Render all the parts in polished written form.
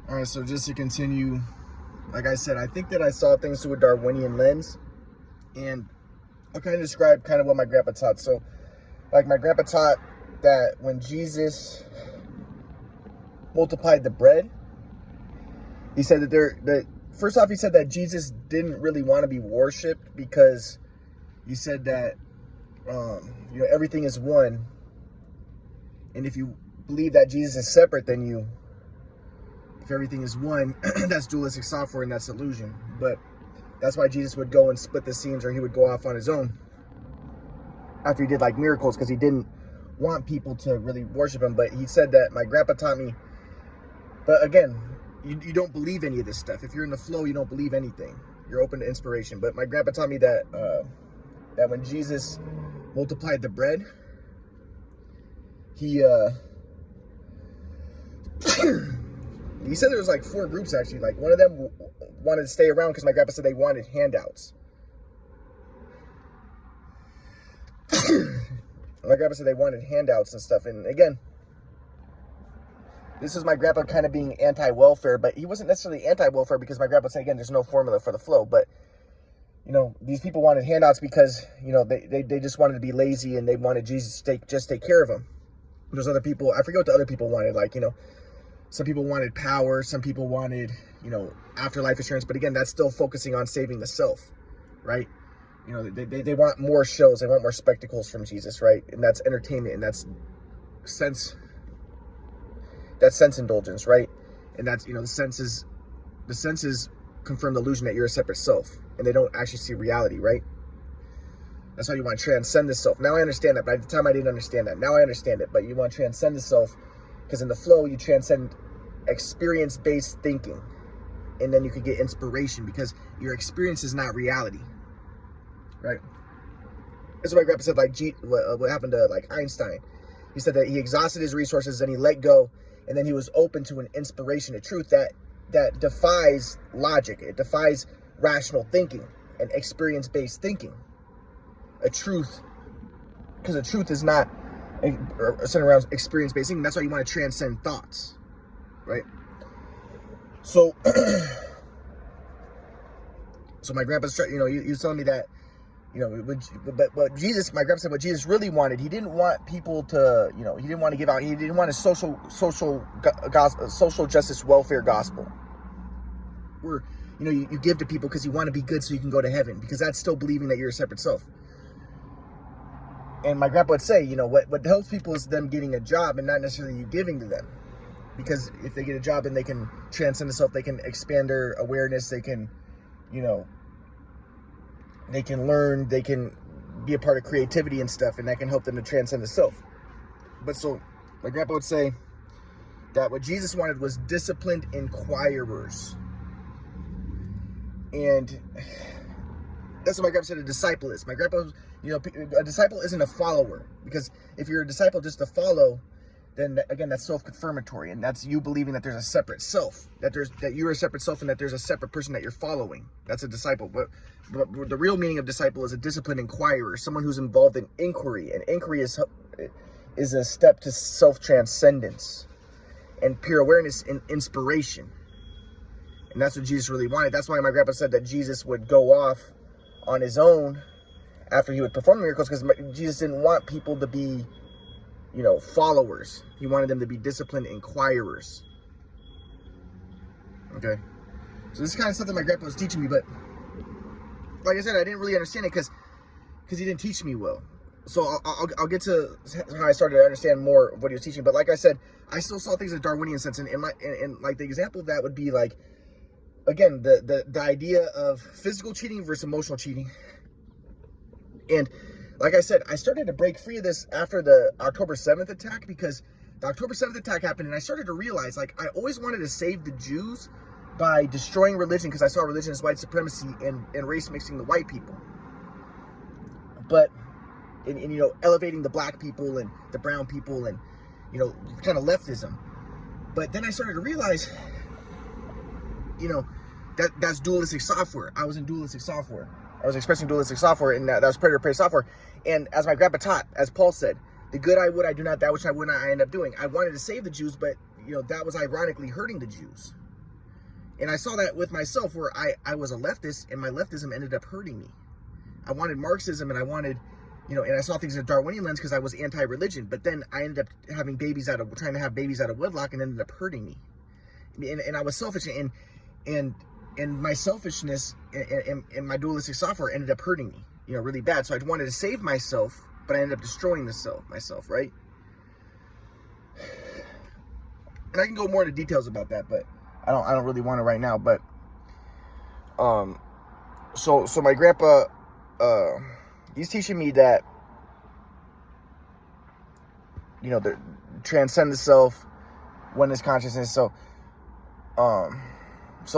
All right, so just to continue, like I said, I think that I saw things through a Darwinian lens, and I'll kind of describe kind of what my grandpa taught. So, like my grandpa taught that when Jesus multiplied the bread, he said that first off, he said that Jesus didn't really want to be worshipped because he said that everything is one, and if you believe that Jesus is separate, then if everything is one, that's dualistic software and that's illusion. But that's why Jesus would go and split the seams, or he would go off on his own after he did like miracles, because he didn't want people to really worship him. But he said that my grandpa taught me, but again, you don't believe any of this stuff. If you're in the flow, you don't believe anything. You're open to inspiration. But my grandpa taught me that that when Jesus multiplied the bread, he he said there was like 4 groups actually. Like one of them wanted to stay around because my grandpa said they wanted handouts. My grandpa said they wanted handouts and stuff. And again, this is my grandpa kind of being anti-welfare, but he wasn't necessarily anti-welfare because my grandpa said, again, there's no formula for the flow. But, these people wanted handouts because, they just wanted to be lazy and they wanted Jesus to just take care of them. There's other people, I forget what the other people wanted, like, some people wanted power, some people wanted, afterlife assurance. But again, that's still focusing on saving the self, right? They want more shows, they want more spectacles from Jesus, right? And that's entertainment, and that's sense indulgence, right? And that's, the senses confirm the illusion that you're a separate self, and they don't actually see reality, right? That's why you want to transcend the self. Now I understand that, but at the time I didn't understand that. Now I understand it, but you want to transcend the self, because in the flow, you transcend experience-based thinking, and then you could get inspiration, because your experience is not reality, right? That's what my grandpa said, like, what happened to, like, Einstein. He said that he exhausted his resources, and he let go, and then he was open to an inspiration, a truth that defies logic. It defies rational thinking and experience-based thinking. A truth, because a truth is not centered around experience-based thinking. That's why you want to transcend thoughts, right? So, my grandpa's, he was telling me that, but Jesus, my grandpa said what Jesus really wanted, he didn't want people to, he didn't want to give out, he didn't want a social justice welfare gospel, where, you give to people because you want to be good so you can go to heaven, because that's still believing that you're a separate self. And my grandpa would say, what helps people is them getting a job and not necessarily you giving to them. Because if they get a job and they can transcend the self, they can expand their awareness, they can, they can learn, they can be a part of creativity and stuff, and that can help them to transcend the self. But so, my grandpa would say that what Jesus wanted was disciplined inquirers. And that's what my grandpa said a disciple is. My grandpa, a disciple isn't a follower, because if you're a disciple just to follow, then again, that's self-confirmatory, and that's you believing that there's a separate self, that you're a separate self, and that there's a separate person that you're following. That's a disciple. But the real meaning of disciple is a disciplined inquirer, someone who's involved in inquiry, and inquiry is a step to self-transcendence and pure awareness and inspiration. And that's what Jesus really wanted. That's why my grandpa said that Jesus would go off on his own after he would perform miracles, because Jesus didn't want people to be, followers. He wanted them to be disciplined inquirers. Okay? So this is kind of something my grandpa was teaching me, but like I said, I didn't really understand it because he didn't teach me well. So I'll get to how I started to understand more of what he was teaching. But like I said, I still saw things in a Darwinian sense, and like the example of that would be like, again, the idea of physical cheating versus emotional cheating. And like I said, I started to break free of this after the October 7th attack, because the October 7th attack happened, and I started to realize, like, I always wanted to save the Jews by destroying religion, because I saw religion as white supremacy and race mixing the white people. But, and elevating the black people and the brown people and, kind of leftism. But then I started to realize, that's dualistic software. I was in dualistic software. I was expressing dualistic software, and that was predator-prey software. And as my grandpa taught, as Paul said, the good I would, I do not, that which I would not, I end up doing. I wanted to save the Jews, but, that was ironically hurting the Jews. And I saw that with myself, where I was a leftist, and my leftism ended up hurting me. I wanted Marxism, and I wanted, you know, and I saw things in a Darwinian lens because I was anti-religion. But then I ended up trying to have babies out of wedlock, and ended up hurting me. And I was selfish, and my selfishness and my dualistic software ended up hurting me, you know, really bad. So I wanted to save myself, but I ended up destroying myself, right? And I can go more into details about that, but I don't really want to right now. But so my grandpa, he's teaching me that, you know, the transcend the self, oneness consciousness. So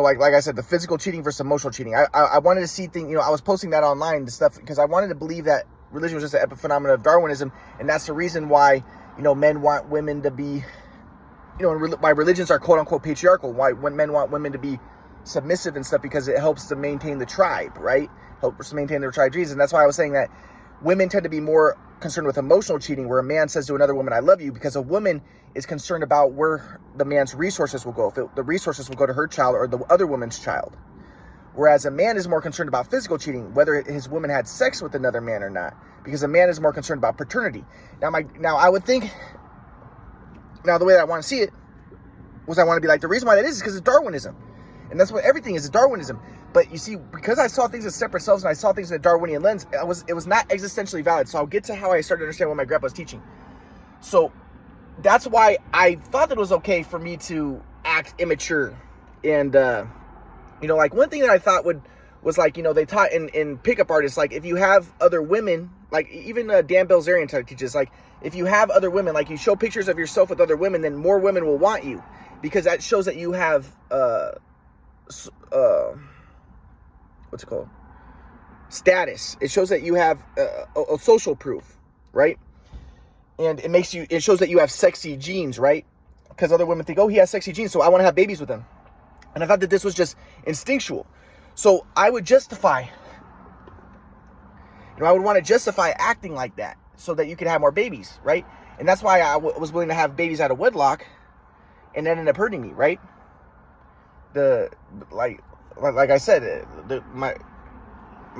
like I said, the physical cheating versus emotional cheating. I wanted to see things, you know, I was posting that online, the stuff, because I wanted to believe that religion was just an epiphenomenon of Darwinism, and that's the reason why, you know, men want women to be, you know, why religions are quote unquote patriarchal, why when men want women to be submissive and stuff, because it helps to maintain the tribe, right? Helps to maintain their tribe genes. And that's why I was saying that women tend to be more concerned with emotional cheating, where a man says to another woman, I love you, because a woman is concerned about where the man's resources will go. If the resources will go to her child or the other woman's child. Whereas a man is more concerned about physical cheating, whether his woman had sex with another man or not, because a man is more concerned about paternity. Now I would think, now the way that I want to see it was, I want to be like, the reason why that is because it's Darwinism. And that's what everything is Darwinism. But you see, because I saw things as separate selves and I saw things in a Darwinian lens, it was not existentially valid. So I'll get to how I started to understand what my grandpa was teaching. So that's why I thought that it was okay for me to act immature. And, you know, like one thing that I thought was like, you know, they taught in pickup artists, like if you have other women, like even Dan Bilzerian teaches, like if you have other women, like you show pictures of yourself with other women, then more women will want you, because that shows that you have, what's it called? Status. It shows that you have a social proof, right? And it shows that you have sexy genes, right? Because other women think, oh, he has sexy genes, so I want to have babies with him. And I thought that this was just instinctual. So I would justify, you know, I would want to justify acting like that so that you could have more babies, right? And that's why I was willing to have babies out of wedlock, and that ended up hurting me, right? Like I said, my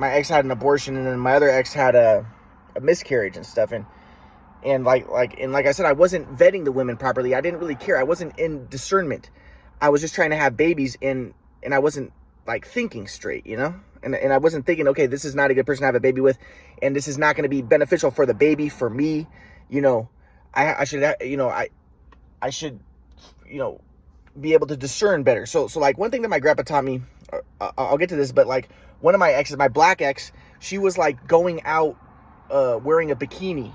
ex had an abortion, and then my other ex had a miscarriage and stuff, and like I said, I wasn't vetting the women properly. I didn't really care. I wasn't in discernment. I was just trying to have babies, and I wasn't like thinking straight, you know? And I wasn't thinking, okay, this is not a good person to have a baby with, and this is not going to be beneficial for the baby, for me, you know. I should, you know, I should, you know, be able to discern better. So like one thing that my grandpa taught me, I'll get to this, but like one of my exes, my black ex, she was like going out wearing a bikini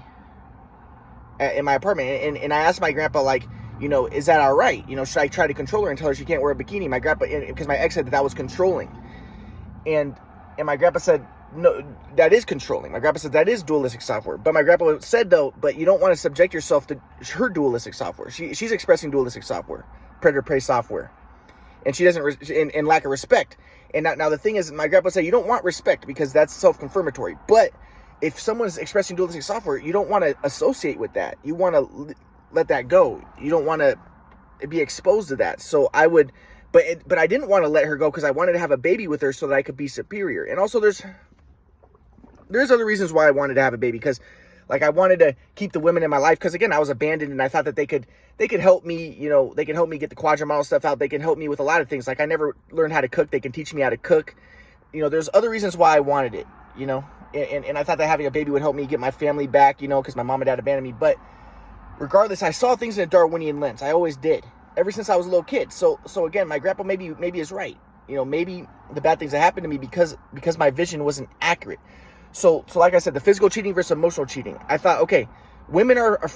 in my apartment, and I asked my grandpa, like, you know, is that all right? You know, should I try to control her and tell her she can't wear a bikini? My grandpa, because my ex said that was controlling, and my grandpa said, no, that is controlling. My grandpa said that is dualistic software. But my grandpa said, though, but you don't want to subject yourself to her dualistic software. She's expressing dualistic software, predator-prey software, and she doesn't in lack of respect. And now the thing is, my grandpa said you don't want respect because that's self-confirmatory. But if someone's expressing dualistic software, you don't want to associate with that. You want to let that go. You don't want to be exposed to that. So I would, but I didn't want to let her go because I wanted to have a baby with her so that I could be superior. And also there's other reasons why I wanted to have a baby, because like I wanted to keep the women in my life, because again, I was abandoned, and I thought that they could help me, you know, they can help me get the quadrimodel stuff out. They can help me with a lot of things. Like I never learned how to cook. They can teach me how to cook. You know, there's other reasons why I wanted it, you know, and I thought that having a baby would help me get my family back, you know, because my mom and dad abandoned me. But regardless, I saw things in a Darwinian lens. I always did, ever since I was a little kid. So again, my grandpa maybe is right. You know, maybe the bad things that happened to me because my vision wasn't accurate. So like I said, the physical cheating versus emotional cheating. I thought, okay, women are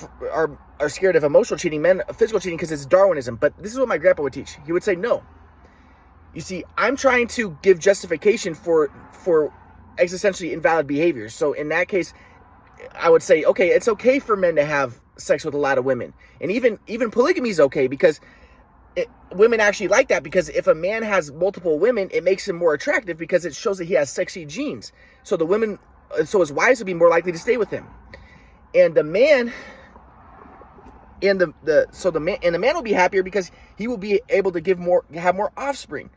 scared of emotional cheating, men physical cheating, because it's Darwinism. But this is what my grandpa would teach. He would say, no. You see, I'm trying to give justification for existentially invalid behaviors. So in that case, I would say, okay, it's okay for men to have sex with a lot of women, and even polygamy is okay, because women actually like that, because if a man has multiple women, it makes him more attractive because it shows that he has sexy genes. So his wives would be more likely to stay with him. And the man And the man will be happier because he will be able to have more offspring,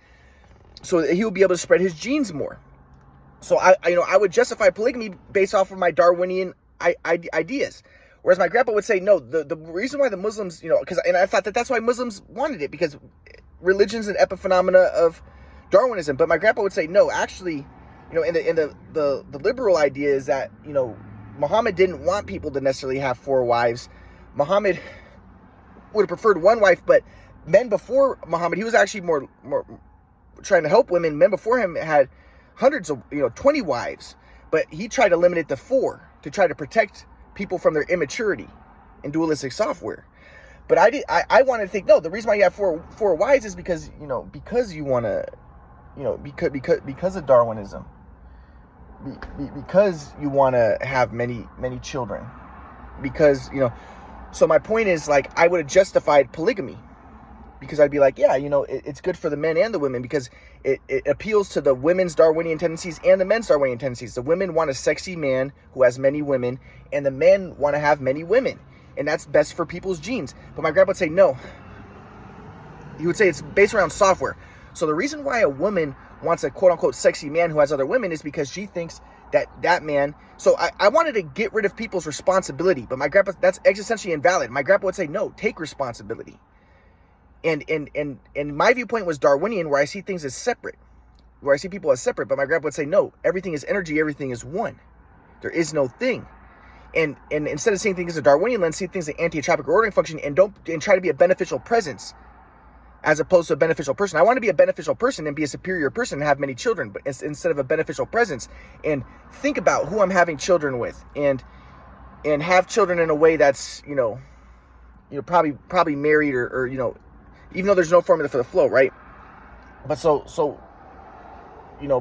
so that he will be able to spread his genes more. So I would justify polygamy based off of my Darwinian ideas. Whereas my grandpa would say, no, the reason why the Muslims, and I thought that's why Muslims wanted it, because religion's an epiphenomena of Darwinism. But my grandpa would say, no, actually, and the liberal idea is that, Muhammad didn't want people to necessarily have 4 wives. Muhammad would have preferred 1 wife, but men before Muhammad, he was actually more trying to help women. Men before him had hundreds of, 20 wives, but he tried to limit it to 4 to try to protect people from their immaturity and dualistic software. But I wanted to think, no, the reason why you have four wives is because, because you want to, because of Darwinism, because you want to have many children, because, so my point is, like, I would have justified polygamy, because I'd be like, yeah, it's good for the men and the women, because it appeals to the women's Darwinian tendencies and the men's Darwinian tendencies. The women want a sexy man who has many women, and the men want to have many women, and that's best for people's genes. But my grandpa would say no. He would say it's based around software. So the reason why a woman wants a quote-unquote sexy man who has other women is because she thinks that man... So I wanted to get rid of people's responsibility, but my grandpa, that's existentially invalid. My grandpa would say, no, take responsibility. And my viewpoint was Darwinian, where I see things as separate, where I see people as separate. But my grandpa would say, no, everything is energy, everything is one. There is no thing. And instead of seeing things as a Darwinian lens, see things as anti-entropic ordering function, and try to be a beneficial presence as opposed to a beneficial person. I want to be a beneficial person and be a superior person and have many children, but instead of a beneficial presence, and think about who I'm having children with, and have children in a way that's, probably married or even though there's no formula for the flow, right? But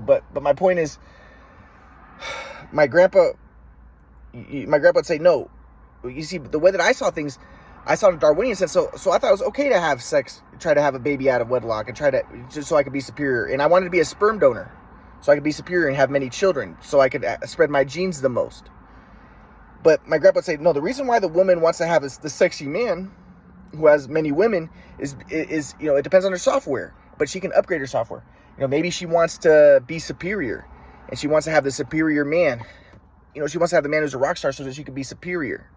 but my point is, my grandpa would say, no, you see, the way that I saw things, I saw the Darwinian sense. So I thought it was okay to have sex, try to have a baby out of wedlock, and just so I could be superior. And I wanted to be a sperm donor, so I could be superior and have many children, so I could spread my genes the most. But my grandpa would say, no, the reason why the woman wants to have the sexy man who has many women is it depends on her software, but she can upgrade her software. Maybe she wants to be superior, and she wants to have the superior man. She wants to have the man who's a rock star so that she can be superior.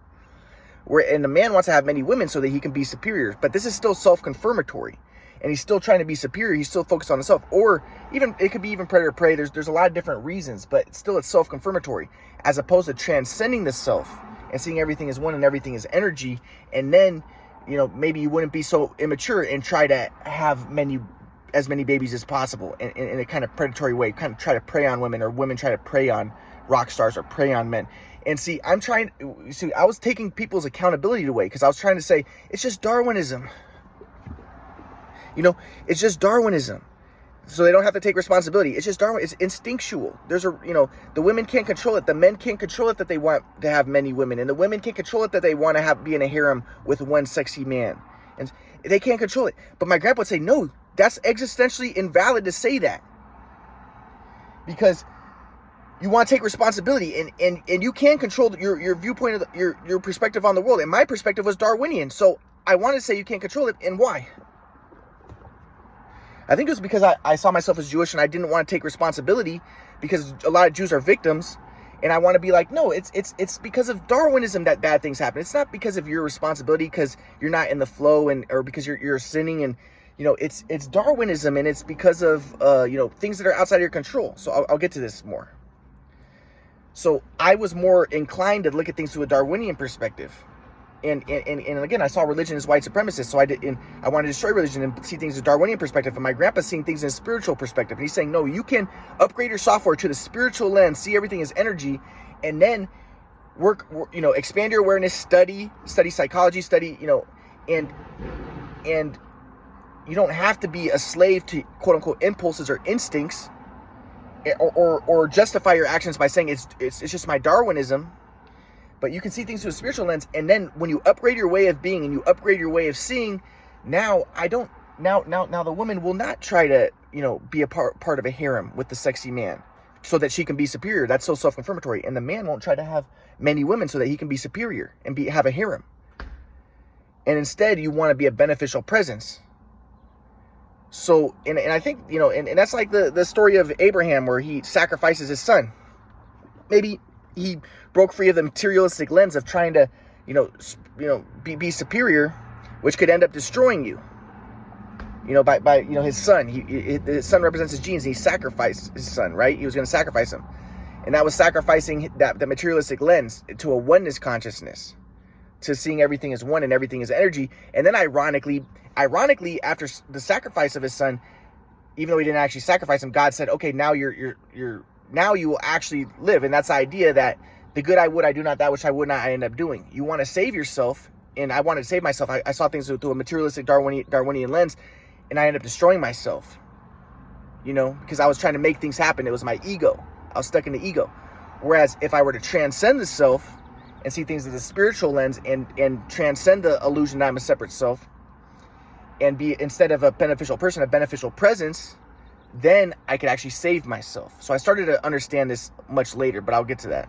And the man wants to have many women so that he can be superior. But this is still self-confirmatory, and he's still trying to be superior. He's still focused on himself, or even it could be even predator prey. There's a lot of different reasons, but still it's self-confirmatory, as opposed to transcending the self and seeing everything as one and everything is energy. And then maybe you wouldn't be so immature and try to have as many babies as possible in a kind of predatory way, kind of try to prey on women, or women try to prey on rock stars or prey on men. And I was taking people's accountability away, because I was trying to say, it's just Darwinism. It's just Darwinism. So they don't have to take responsibility. It's just Darwin. It's instinctual. The women can't control it. The men can't control it that they want to have many women. And the women can't control it that they want to be in a harem with one sexy man. And they can't control it. But my grandpa would say, no, that's existentially invalid to say that. Because you want to take responsibility, and you can control your viewpoint of your perspective on the world. And my perspective was Darwinian. So I wanted to say you can't control it. And why? I think it was because I saw myself as Jewish, and I didn't want to take responsibility, because a lot of Jews are victims, and I want to be like, no, it's because of Darwinism that bad things happen. It's not because of your responsibility, because you're not in the flow, or because you're sinning, and it's Darwinism, and it's because of things that are outside of your control. So I'll get to this more. So I was more inclined to look at things through a Darwinian perspective. And again, I saw religion as white supremacist, so I wanted to destroy religion and see things as a Darwinian perspective. And my grandpa's seeing things in a spiritual perspective. And he's saying, no, you can upgrade your software to the spiritual lens, see everything as energy, and then expand your awareness, study psychology, and you don't have to be a slave to quote unquote impulses or instincts, or justify your actions by saying it's just my Darwinism. But you can see things through a spiritual lens, and then when you upgrade your way of being and you upgrade your way of seeing, now the woman will not try to be a part of a harem with the sexy man so that she can be superior. That's so self-confirmatory. And the man won't try to have many women so that he can be superior and have a harem. And instead, you want to be a beneficial presence. So, and I think, and that's like the story of Abraham, where he sacrifices his son. Maybe he broke free of the materialistic lens of trying to, be superior, which could end up destroying you. By his son. His son represents his genes. And he sacrificed his son, right? He was going to sacrifice him. And that was sacrificing that materialistic lens to a oneness consciousness, to seeing everything as one and everything as energy. And then ironically, after the sacrifice of his son, even though he didn't actually sacrifice him, God said, okay, now now you will actually live. And that's the idea that the good I would, I do not, that which I would not, I end up doing. You want to save yourself. And I wanted to save myself. I saw things through a materialistic Darwinian lens, and I ended up destroying myself, because I was trying to make things happen. It was my ego. I was stuck in the ego. Whereas if I were to transcend the self and see things as a spiritual lens and transcend the illusion that I'm a separate self, and be, instead of a beneficial person, a beneficial presence, then I could actually save myself. So I started to understand this much later, but I'll get to that.